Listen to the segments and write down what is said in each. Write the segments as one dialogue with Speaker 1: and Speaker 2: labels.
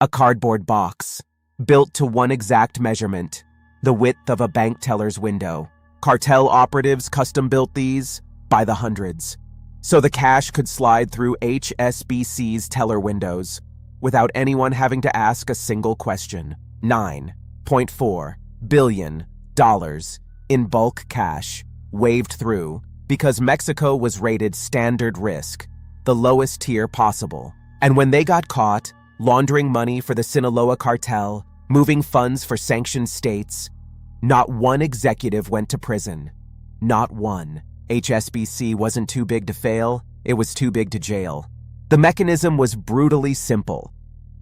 Speaker 1: a cardboard box, built to one exact measurement, the width of a bank teller's window. Cartel operatives custom-built these by the hundreds, so the cash could slide through HSBC's teller windows without anyone having to ask a single question. $9.4 billion in bulk cash waved through because Mexico was rated standard risk, the lowest tier possible. And when they got caught laundering money for the Sinaloa cartel, moving funds for sanctioned states, not one executive went to prison. Not one. HSBC wasn't too big to fail, it was too big to jail. The mechanism was brutally simple.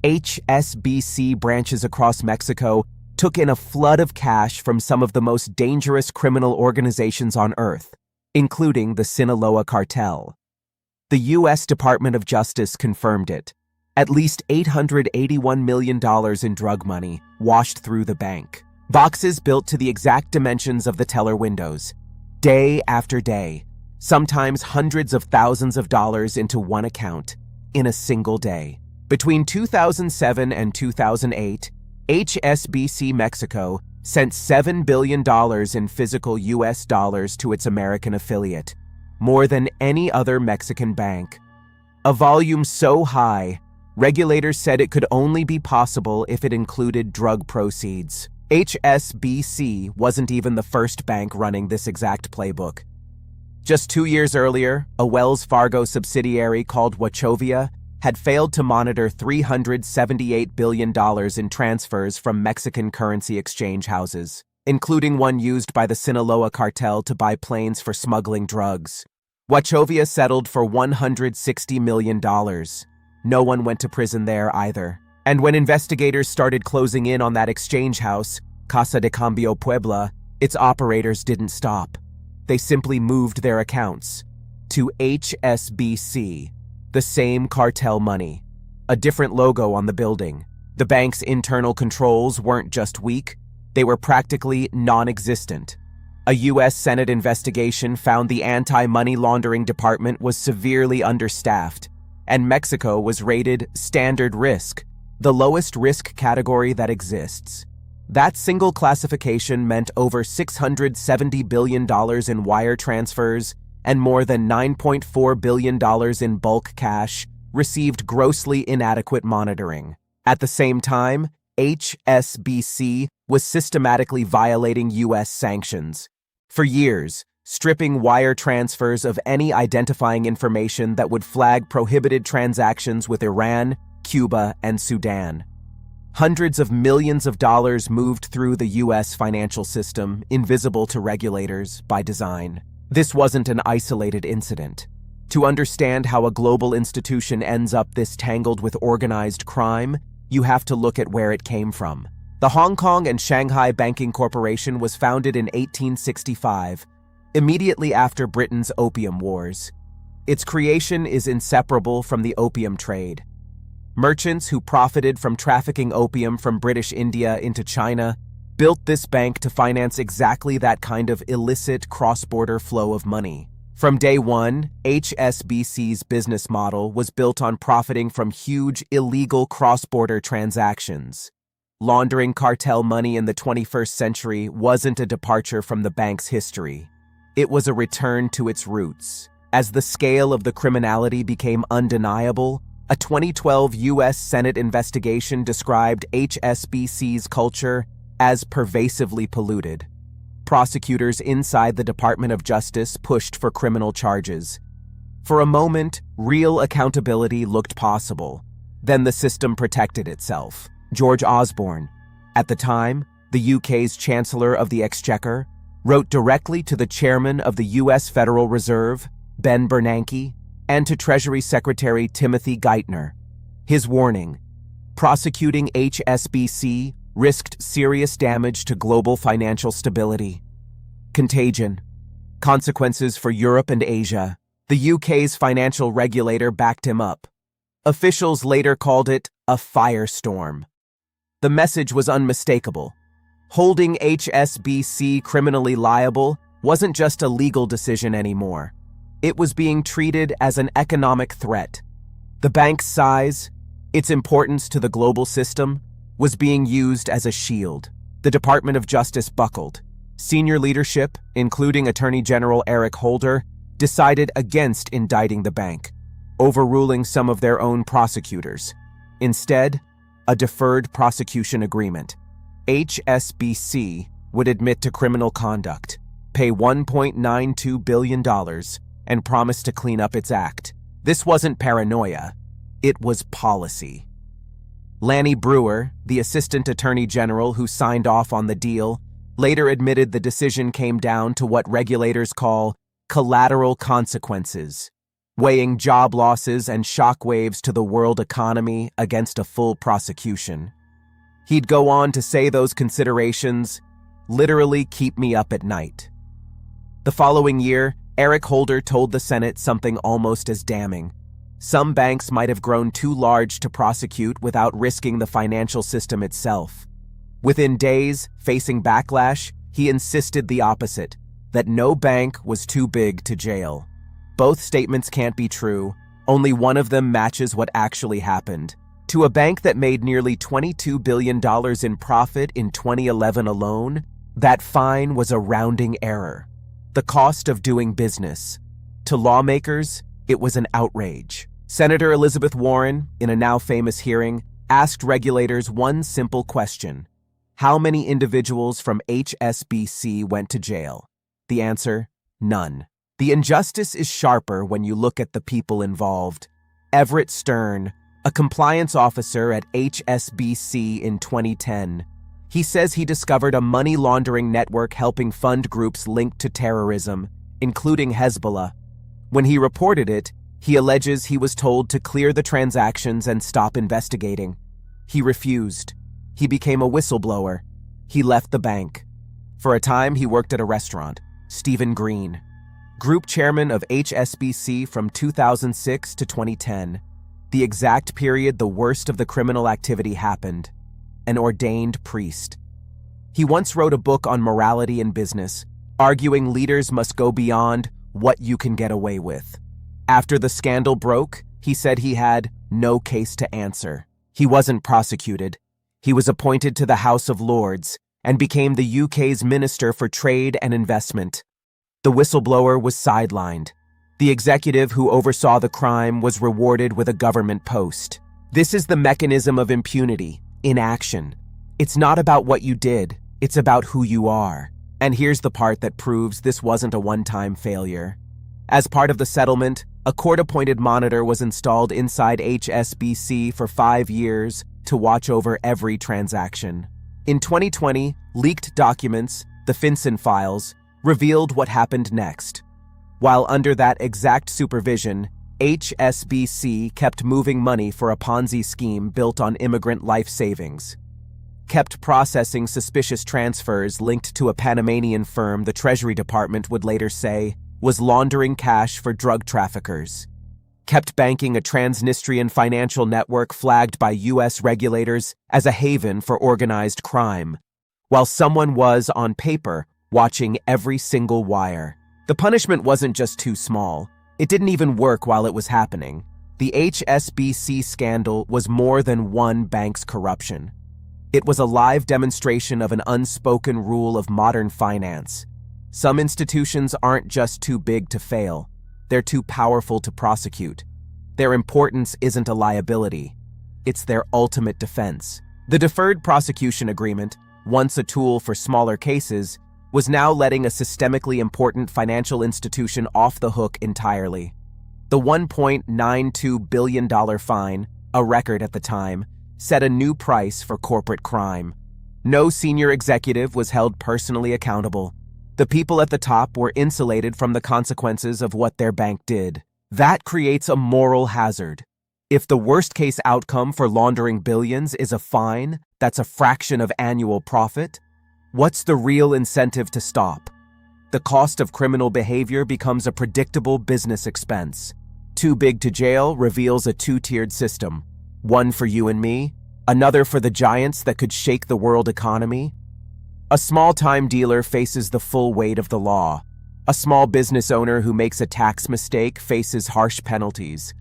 Speaker 1: HSBC branches across Mexico took in a flood of cash from some of the most dangerous criminal organizations on earth, including the Sinaloa cartel. The U.S. Department of Justice confirmed it. At least $881 million in drug money washed through the bank. Boxes built to the exact dimensions of the teller windows. Day after day, sometimes hundreds of thousands of dollars into one account in a single day. Between 2007 and 2008, HSBC Mexico sent $7 billion in physical U.S. dollars to its American affiliate, more than any other Mexican bank. A volume so high, regulators said it could only be possible if it included drug proceeds. HSBC wasn't even the first bank running this exact playbook. Just 2 years earlier, a Wells Fargo subsidiary called Wachovia had failed to monitor $378 billion in transfers from Mexican currency exchange houses, including one used by the Sinaloa cartel to buy planes for smuggling drugs. Wachovia settled for $160 million. No one went to prison there either. And when investigators started closing in on that exchange house, Casa de Cambio Puebla, its operators didn't stop. They simply moved their accounts to HSBC, the same cartel money, a different logo on the building. The bank's internal controls weren't just weak, they were practically non-existent. A U.S. Senate investigation found the anti-money laundering department was severely understaffed, and Mexico was rated standard risk, the lowest risk category that exists. That single classification meant over $670 billion in wire transfers and more than $9.4 billion in bulk cash received grossly inadequate monitoring. At the same time, HSBC was systematically violating U.S. sanctions. For years, stripping wire transfers of any identifying information that would flag prohibited transactions with Iran, Cuba, and Sudan. Hundreds of millions of dollars moved through the U.S. financial system, invisible to regulators by design. This wasn't an isolated incident. To understand how a global institution ends up this tangled with organized crime, you have to look at where it came from. The Hong Kong and Shanghai Banking Corporation was founded in 1865, immediately after Britain's Opium Wars. Its creation is inseparable from the opium trade. Merchants who profited from trafficking opium from British India into China built this bank to finance exactly that kind of illicit cross-border flow of money. From day one, HSBC's business model was built on profiting from huge illegal cross-border transactions. Laundering cartel money in the 21st century wasn't a departure from the bank's history. It was a return to its roots. As the scale of the criminality became undeniable, a 2012 U.S. Senate investigation described HSBC's culture as pervasively polluted. Prosecutors inside the Department of Justice pushed for criminal charges. For a moment, real accountability looked possible. Then the system protected itself. George Osborne, at the time the UK's Chancellor of the Exchequer, wrote directly to the chairman of the U.S. Federal Reserve, Ben Bernanke, and to Treasury Secretary Timothy Geithner. His warning: prosecuting HSBC risked serious damage to global financial stability. Contagion. Consequences for Europe and Asia. The UK's financial regulator backed him up. Officials later called it a firestorm. The message was unmistakable. Holding HSBC criminally liable wasn't just a legal decision anymore. It was being treated as an economic threat. The bank's size, Its importance to the global system was being used as a shield. The Department of Justice buckled. Senior leadership, including Attorney General Eric Holder, decided against indicting the bank, overruling some of their own prosecutors. Instead, a deferred prosecution agreement. HSBC would admit to criminal conduct, pay $1.92 billion, and promise to clean up its act. This wasn't paranoia, it was policy. Lanny Breuer, the Assistant Attorney General who signed off on the deal, later admitted the decision came down to what regulators call collateral consequences, weighing job losses and shockwaves to the world economy against a full prosecution. He'd go on to say those considerations literally keep me up at night. The following year, Eric Holder told the Senate something almost as damning. Some banks might have grown too large to prosecute without risking the financial system itself. Within days, facing backlash, he insisted the opposite, that no bank was too big to jail. Both statements can't be true. Only one of them matches what actually happened. To a bank that made nearly $22 billion in profit in 2011 alone, that fine was a rounding error. The cost of doing business. To lawmakers, it was an outrage. Senator Elizabeth Warren, in a now famous hearing, asked regulators one simple question: how many individuals from HSBC went to jail? The answer: none. The injustice is sharper when you look at the people involved. Everett Stern, a compliance officer at HSBC in 2010, he says he discovered a money laundering network helping fund groups linked to terrorism, including Hezbollah. When he reported it, he alleges he was told to clear the transactions and stop investigating. He refused. He became a whistleblower. He left the bank. For a time, he worked at a restaurant. Stephen Green, group chairman of HSBC from 2006 to 2010, the exact period the worst of the criminal activity happened. An ordained priest. He once wrote a book on morality in business, arguing leaders must go beyond what you can get away with. After the scandal broke, he said he had no case to answer. He wasn't prosecuted. He was appointed to the House of Lords and became the UK's Minister for Trade and Investment. The whistleblower was sidelined. The executive who oversaw the crime was rewarded with a government post. This is the mechanism of impunity in action. It's not about what you did, it's about who you are. And here's the part that proves this wasn't a one-time failure. As part of the settlement, a court-appointed monitor was installed inside HSBC for 5 years to watch over every transaction. In 2020, leaked documents, the FinCEN files, revealed what happened next. While under that exact supervision, HSBC kept moving money for a Ponzi scheme built on immigrant life savings, kept processing suspicious transfers linked to a Panamanian firm the Treasury Department would later say was laundering cash for drug traffickers, kept banking a Transnistrian financial network flagged by U.S. regulators as a haven for organized crime, while someone was, on paper, watching every single wire. The punishment wasn't just too small. It didn't even work while it was happening. The HSBC scandal was more than one bank's corruption. It was a live demonstration of an unspoken rule of modern finance. Some institutions aren't just too big to fail. They're too powerful to prosecute. Their importance isn't a liability. It's their ultimate defense. The deferred prosecution agreement, once a tool for smaller cases, was now letting a systemically important financial institution off the hook entirely. The $1.92 billion fine, a record at the time, set a new price for corporate crime. No senior executive was held personally accountable. The people at the top were insulated from the consequences of what their bank did. That creates a moral hazard. If the worst-case outcome for laundering billions is a fine that's a fraction of annual profit, what's the real incentive to stop? The cost of criminal behavior becomes a predictable business expense. Too big to jail reveals a two-tiered system. One for you and me, another for the giants that could shake the world economy. A small-time dealer faces the full weight of the law. A small business owner who makes a tax mistake faces harsh penalties.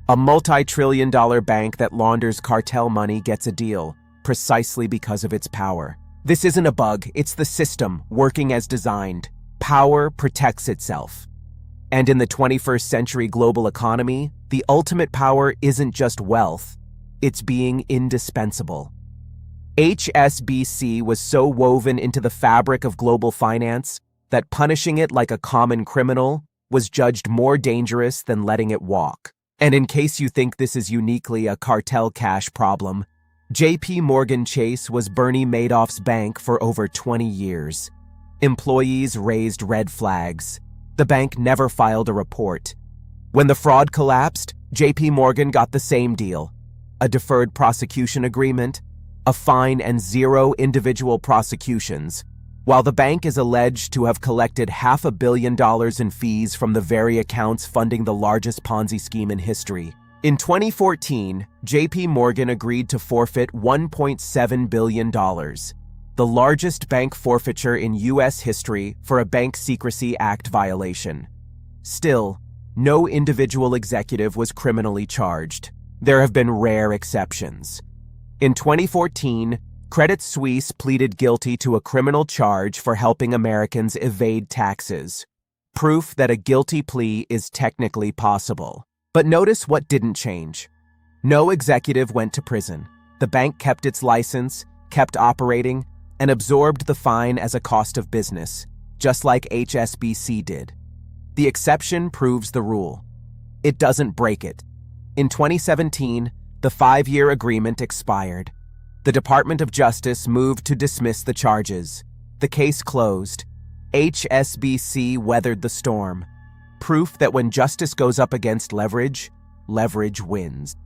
Speaker 1: A multi-trillion-dollar bank that launders cartel money gets a deal, precisely because of its power. This isn't a bug, it's the system, working as designed. Power protects itself. And in the 21st century global economy, the ultimate power isn't just wealth, it's being indispensable. HSBC was so woven into the fabric of global finance that punishing it like a common criminal was judged more dangerous than letting it walk. And in case you think this is uniquely a cartel cash problem, JP Morgan Chase was Bernie Madoff's bank for over 20 years. Employees raised red flags. The bank never filed a report. When the fraud collapsed, JP Morgan got the same deal: a deferred prosecution agreement, a fine, and 0 individual prosecutions, while the bank is alleged to have collected $500 million in fees from the very accounts funding the largest Ponzi scheme in history. In 2014, JP Morgan agreed to forfeit $1.7 billion, the largest bank forfeiture in U.S. history for a Bank Secrecy Act violation. Still, no individual executive was criminally charged. There have been rare exceptions. In 2014, Credit Suisse pleaded guilty to a criminal charge for helping Americans evade taxes, proof that a guilty plea is technically possible. But notice what didn't change. No executive went to prison. The bank kept its license, kept operating, and absorbed the fine as a cost of business, just like HSBC did. The exception proves the rule. It doesn't break it. In 2017, the 5-year agreement expired. The Department of Justice moved to dismiss the charges. The case closed. HSBC weathered the storm. Proof that when justice goes up against leverage, leverage wins.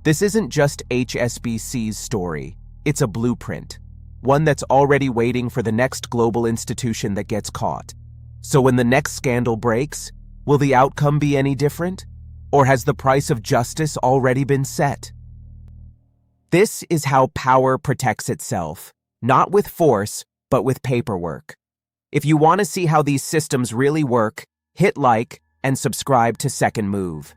Speaker 1: This isn't just HSBC's story. It's a blueprint, one that's already waiting for the next global institution that gets caught. So when the next scandal breaks, will the outcome be any different? Or has the price of justice already been set? This is how power protects itself, not with force, but with paperwork. If you want to see how these systems really work, hit like and subscribe to Second Move.